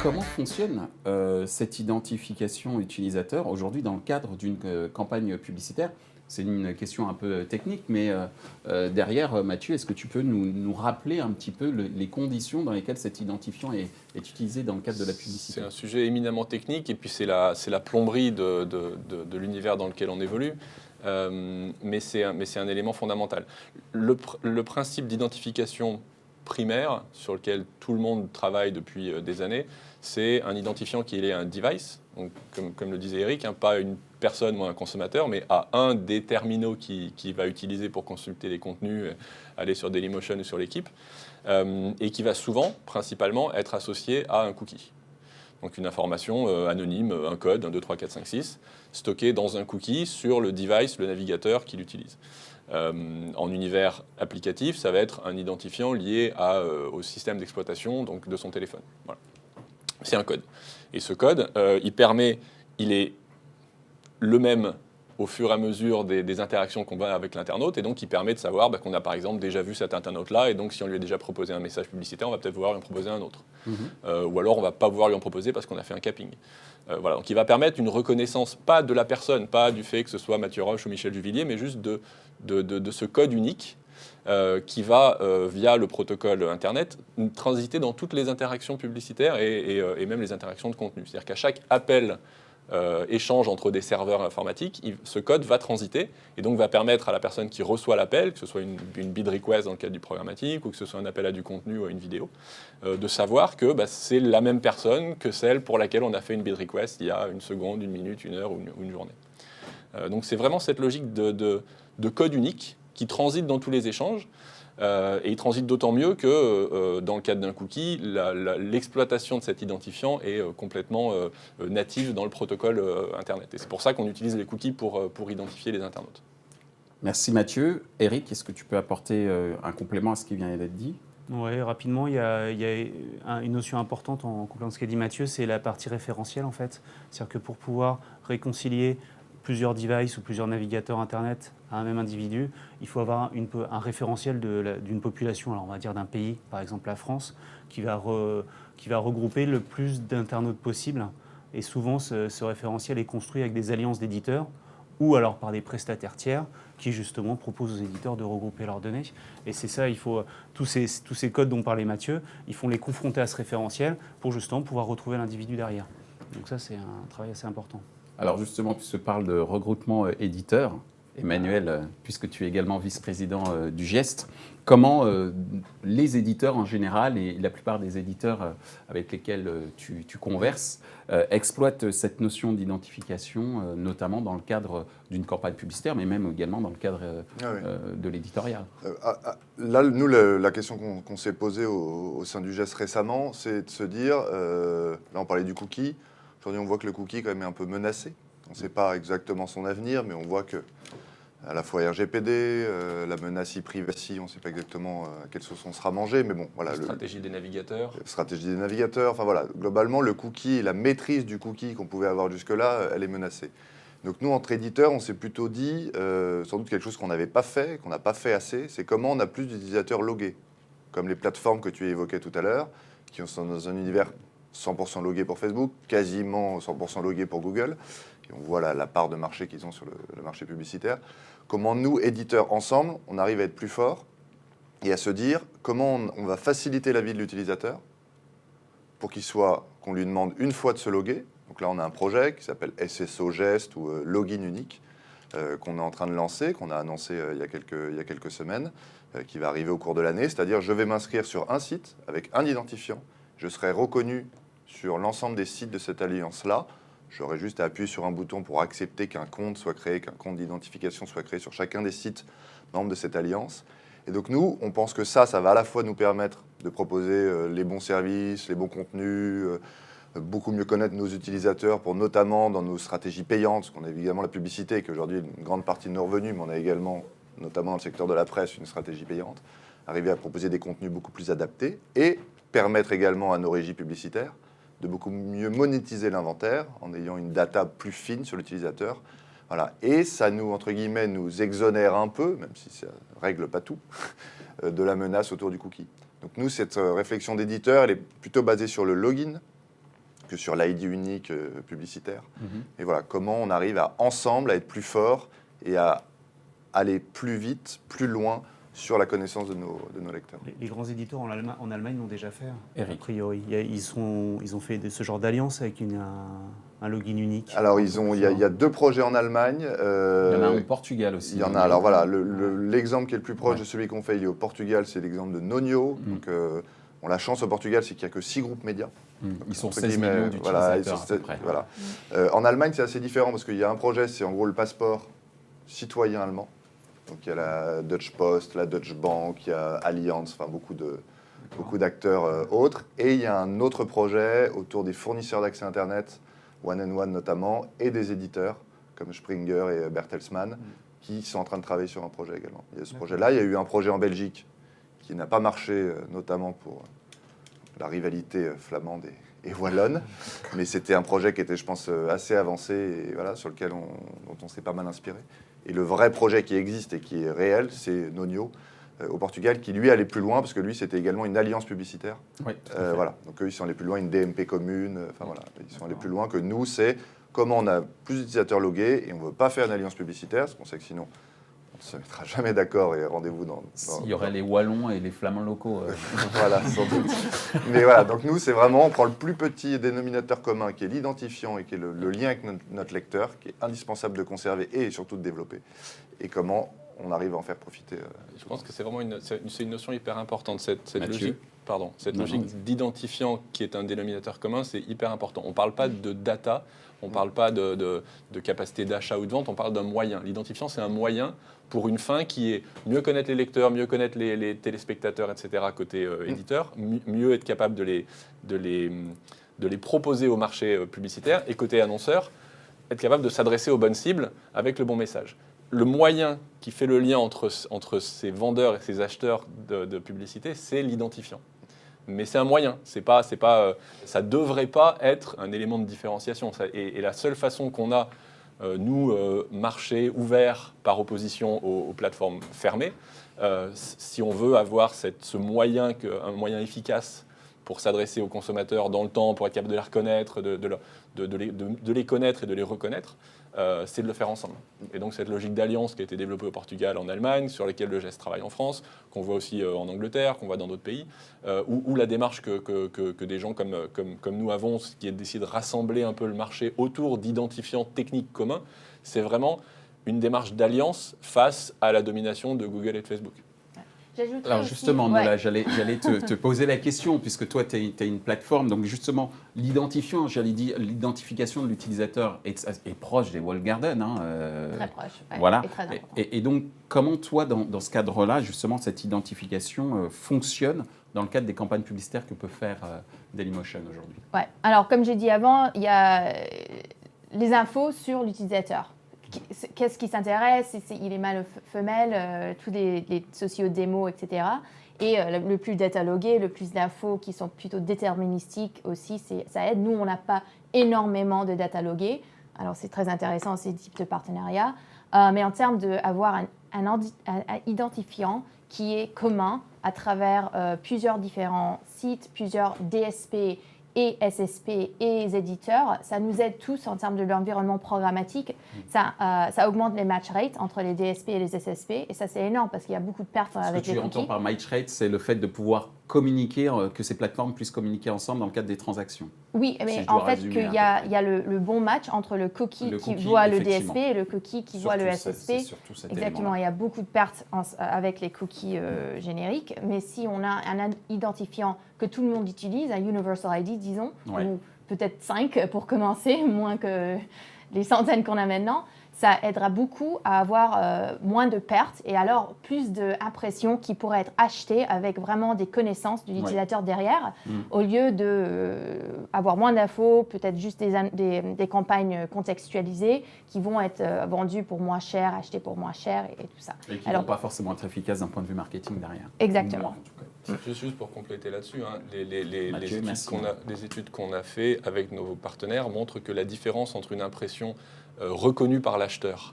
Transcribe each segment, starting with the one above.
Comment fonctionne cette identification utilisateur aujourd'hui dans le cadre d'une campagne publicitaire? C'est une question un peu technique, mais derrière, Mathieu, est-ce que tu peux nous rappeler un petit peu les conditions dans lesquelles cet identifiant est utilisé dans le cadre de la C'est publicité? un sujet éminemment technique et puis c'est la plomberie de l'univers dans lequel on évolue. Mais c'est un élément fondamental. Le principe d'identification primaire sur lequel tout le monde travaille depuis des années, c'est un identifiant qui est un device, donc, comme le disait Eric, hein, pas une personne ou un consommateur, mais à un des terminaux qui va utiliser pour consulter les contenus, aller sur Dailymotion ou sur l'équipe, et qui va souvent, principalement, être associé à un cookie. Donc une information anonyme, un code, 1, 2, 3, 4, 5, 6, stocké dans un cookie sur le device, le navigateur qui l'utilise. En univers applicatif, ça va être un identifiant lié au système d'exploitation donc de son téléphone. Voilà. C'est un code. Et ce code, il est le même au fur et à mesure des interactions qu'on va avec l'internaute, et donc il permet de savoir qu'on a par exemple déjà vu cet internaute-là, et donc si on lui a déjà proposé un message publicitaire, on va peut-être vouloir lui en proposer un autre. Ou alors on ne va pas vouloir lui en proposer parce qu'on a fait un capping. Voilà. Donc il va permettre une reconnaissance, pas de la personne, pas du fait que ce soit Mathieu Roche ou Michel Juvillier, mais juste de ce code unique qui va, via le protocole Internet, transiter dans toutes les interactions publicitaires et même les interactions de contenu. C'est-à-dire qu'à chaque appel échange entre des serveurs informatiques, ce code va transiter et donc va permettre à la personne qui reçoit l'appel, que ce soit une bid request dans le cadre du programmatique ou que ce soit un appel à du contenu ou à une vidéo, de savoir que c'est la même personne que celle pour laquelle on a fait une bid request il y a une seconde, une minute, une heure ou une journée. Donc c'est vraiment cette logique de code unique qui transite dans tous les échanges. Et il transite d'autant mieux que dans le cadre d'un cookie, l'exploitation de cet identifiant est complètement native dans le protocole Internet. Et c'est pour ça qu'on utilise les cookies pour identifier les internautes. Merci Mathieu. Eric, est-ce que tu peux apporter un complément à ce qui vient d'être dit? Oui, rapidement, il y a une notion importante en complément de ce qu'a dit Mathieu, c'est la partie référentielle en fait. C'est-à-dire que pour pouvoir réconcilier plusieurs devices ou plusieurs navigateurs Internet à un même individu, il faut avoir un référentiel d'une population, alors on va dire d'un pays, par exemple la France, qui va regrouper le plus d'internautes possible. Et souvent, ce référentiel est construit avec des alliances d'éditeurs ou alors par des prestataires tiers qui justement proposent aux éditeurs de regrouper leurs données. Et c'est ça, il faut tous ces codes dont parlait Mathieu, il faut les confronter à ce référentiel pour justement pouvoir retrouver l'individu derrière. Donc ça, c'est un travail assez important. Alors justement, puisque tu parles de regroupement éditeur, Emmanuel, puisque tu es également vice-président du GEST, comment les éditeurs en général et la plupart des éditeurs avec lesquels tu converses exploitent cette notion d'identification, notamment dans le cadre d'une campagne publicitaire, mais même également dans le cadre de l'éditorial? Là, nous, la question qu'on s'est posée au sein du GEST récemment, c'est de se dire, là on parlait du cookie, aujourd'hui on voit que le cookie quand même est un peu menacé. On ne sait pas exactement son avenir, mais on voit que à la fois RGPD, la menace e-privacy, on ne sait pas exactement à quelle sauce on sera mangé, mais bon, voilà. Stratégie des navigateurs. Stratégie des navigateurs, enfin voilà. Globalement, le cookie, la maîtrise du cookie qu'on pouvait avoir jusque-là, elle est menacée. Donc nous, entre éditeurs, on s'est plutôt dit, sans doute quelque chose qu'on n'avait pas fait, qu'on n'a pas fait assez, c'est comment on a plus d'utilisateurs logués, comme les plateformes que tu évoquais tout à l'heure, qui sont dans un univers 100% logué pour Facebook, quasiment 100% logué pour Google. Et on voit la part de marché qu'ils ont sur le marché publicitaire. Comment nous, éditeurs, ensemble, on arrive à être plus forts et à se dire comment on va faciliter la vie de l'utilisateur pour qu'on lui demande une fois de se loguer. Donc là, on a un projet qui s'appelle SSO Gest ou Login Unique qu'on est en train de lancer, qu'on a annoncé il y a quelques semaines, qui va arriver au cours de l'année. C'est-à-dire, je vais m'inscrire sur un site avec un identifiant. Je serai reconnu sur l'ensemble des sites de cette alliance-là. J'aurai juste à appuyer sur un bouton pour accepter qu'un compte soit créé, qu'un compte d'identification soit créé sur chacun des sites membres de cette alliance. Et donc nous, on pense que ça va à la fois nous permettre de proposer les bons services, les bons contenus, beaucoup mieux connaître nos utilisateurs pour notamment dans nos stratégies payantes, parce qu'on a évidemment la publicité qui est aujourd'hui une grande partie de nos revenus, mais on a également, notamment dans le secteur de la presse, une stratégie payante, arriver à proposer des contenus beaucoup plus adaptés et permettre également à nos régies publicitaires de beaucoup mieux monétiser l'inventaire en ayant une data plus fine sur l'utilisateur. Voilà. Et ça nous, entre guillemets, nous exonère un peu, même si ça ne règle pas tout, de la menace autour du cookie. Donc nous, cette réflexion d'éditeur, elle est plutôt basée sur le login, que sur l'ID unique publicitaire. Mhm. Et voilà, comment on arrive ensemble à être plus fort et à aller plus vite, plus loin sur la connaissance de nos lecteurs. Les grands éditeurs en Allemagne l'ont déjà fait, Eric. a priori. Ils ont fait ce genre d'alliance avec un login unique. Alors, il y a 2 projets en Allemagne. Il y en a un au Portugal aussi. Il y en a. Alors voilà, l'exemple qui est le plus proche Ouais. de celui qu'on fait, il est au Portugal, c'est l'exemple de Nonio. Donc, on a la chance au Portugal, c'est qu'il n'y a que 6 groupes médias. Ils sont Entre 16 guillemets, millions voilà, d'utilisateurs à peu près. voilà. En Allemagne, c'est assez différent parce qu'il y a un projet, c'est en gros le passeport citoyen allemand. Donc il y a la Deutsche Post, la Deutsche Bank, il y a Allianz, enfin beaucoup d'acteurs autres. Et il y a un autre projet autour des fournisseurs d'accès Internet, One and One notamment, et des éditeurs comme Springer et Bertelsmann, qui sont en train de travailler sur un projet également. Il y a ce projet-là, il y a eu un projet en Belgique qui n'a pas marché, notamment pour la rivalité flamande et wallonne, mais c'était un projet qui était, je pense, assez avancé et voilà, sur lequel dont on s'est pas mal inspiré. Et le vrai projet qui existe et qui est réel, c'est Nonio au Portugal, qui lui allait plus loin, parce que lui, c'était également une alliance publicitaire. Oui, tout à fait. Voilà. Donc eux, ils sont allés plus loin, une DMP commune, enfin voilà, ils sont allés plus loin que nous, c'est comment on a plus d'utilisateurs logués et on ne veut pas faire une alliance publicitaire, parce qu'on sait que sinon, on ne se mettra jamais d'accord et rendez-vous dans... Il y aurait les Wallons et les Flamands locaux. Voilà, sans doute. Mais voilà, donc nous, c'est vraiment, on prend le plus petit dénominateur commun, qui est l'identifiant et qui est le lien avec notre lecteur, qui est indispensable de conserver et surtout de développer. Et comment on arrive à en faire profiter. Je pense que c'est vraiment c'est une notion hyper importante, cette Mathieu. logique d'identifiant qui est un dénominateur commun, c'est hyper important. On ne parle pas de data, on ne parle pas de capacité d'achat ou de vente, on parle d'un moyen. L'identifiant, c'est un moyen pour une fin qui est mieux connaître les lecteurs, mieux connaître les téléspectateurs, etc., côté éditeur, mieux être capable de les proposer au marché publicitaire, et côté annonceur, être capable de s'adresser aux bonnes cibles avec le bon message. Le moyen qui fait le lien entre ces vendeurs et ces acheteurs de publicité, c'est l'identifiant. Mais c'est un moyen, ça ne devrait pas être un élément de différenciation. Et la seule façon qu'on a, nous, marché ouvert par opposition aux plateformes fermées, si on veut avoir un moyen efficace pour s'adresser aux consommateurs dans le temps, pour être capable de les reconnaître, de les connaître et de les reconnaître, c'est de le faire ensemble. Et donc cette logique d'alliance qui a été développée au Portugal, en Allemagne, sur laquelle le GEST travaille en France, qu'on voit aussi en Angleterre, qu'on voit dans d'autres pays, où la démarche que des gens comme nous avons, qui est d'essayer de rassembler un peu le marché autour d'identifiants techniques communs, c'est vraiment une démarche d'alliance face à la domination de Google et de Facebook. Alors justement, Nola, j'allais te poser la question, puisque toi, tu es une plateforme, donc justement, l'identifiant, j'allais dire, l'identification de l'utilisateur est proche des walled gardens. Très proche, ouais, voilà. et très important. Et donc, comment toi, dans ce cadre-là, justement, cette identification fonctionne dans le cadre des campagnes publicitaires que peut faire Dailymotion aujourd'hui? Ouais. Alors, comme j'ai dit avant, il y a les infos sur l'utilisateur. Qu'est-ce qui s'intéresse, il est mâle ou femelle, tous les socio-démos, etc. Et le plus datalogué, le plus d'infos qui sont plutôt déterministiques aussi, ça aide. Nous, on n'a pas énormément de datalogués. Alors, c'est très intéressant, ces types de partenariats. Mais en termes d'avoir un identifiant qui est commun à travers plusieurs différents sites, plusieurs DSP et SSP et les éditeurs, ça nous aide tous en termes de l'environnement programmatique. Ça augmente les match rates entre les DSP et les SSP, et ça c'est énorme parce qu'il y a beaucoup de pertes avec les cookies. Ce que tu entends par match rate, c'est le fait de pouvoir communiquer, que ces plateformes puissent communiquer ensemble dans le cadre des transactions. Oui, mais Si en fait, qu'il y a le bon match entre le cookie qui voit le DSP et le cookie qui voit le SSP. Exactement, il y a beaucoup de pertes avec les cookies génériques, mais si on a un identifiant que tout le monde utilise, un Universal ID, disons, ou peut-être 5 pour commencer, moins que les centaines qu'on a maintenant, ça aidera beaucoup à avoir moins de pertes et alors plus d'impressions qui pourraient être achetées avec vraiment des connaissances de l'utilisateur derrière, au lieu d'avoir moins d'infos, peut-être juste des campagnes contextualisées qui vont être vendues pour moins cher, achetées pour moins cher et tout ça. Et qui ne vont pas forcément être efficaces d'un point de vue marketing derrière. Exactement. Juste pour compléter là-dessus, hein, les études qu'on a fait avec nos partenaires montrent que la différence entre une impression reconnue par l'acheteur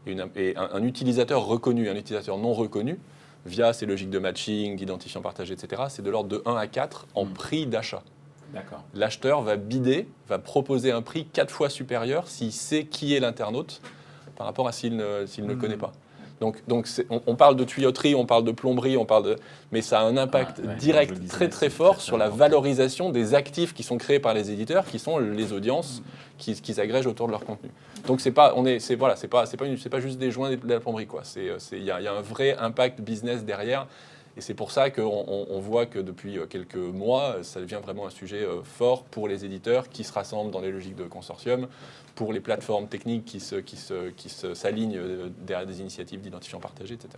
et un utilisateur reconnu, un utilisateur non reconnu, via ces logiques de matching, d'identifiant partagé, etc., c'est de l'ordre de 1 à 4 en prix d'achat. D'accord. L'acheteur va bider, va proposer un prix 4 fois supérieur s'il sait qui est l'internaute par rapport à s'il ne le connaît pas. Donc on parle de tuyauterie, on parle de plomberie, mais ça a un impact direct très très fort sur la valorisation des actifs qui sont créés par les éditeurs, qui sont les audiences qu'ils agrègent autour de leur contenu. Donc c'est pas juste des joints de la plomberie, quoi. Il y a un vrai impact business derrière. Et c'est pour ça qu'on voit que depuis quelques mois, ça devient vraiment un sujet fort pour les éditeurs qui se rassemblent dans les logiques de consortium, pour les plateformes techniques qui s'alignent derrière des initiatives d'identifiants partagés, etc.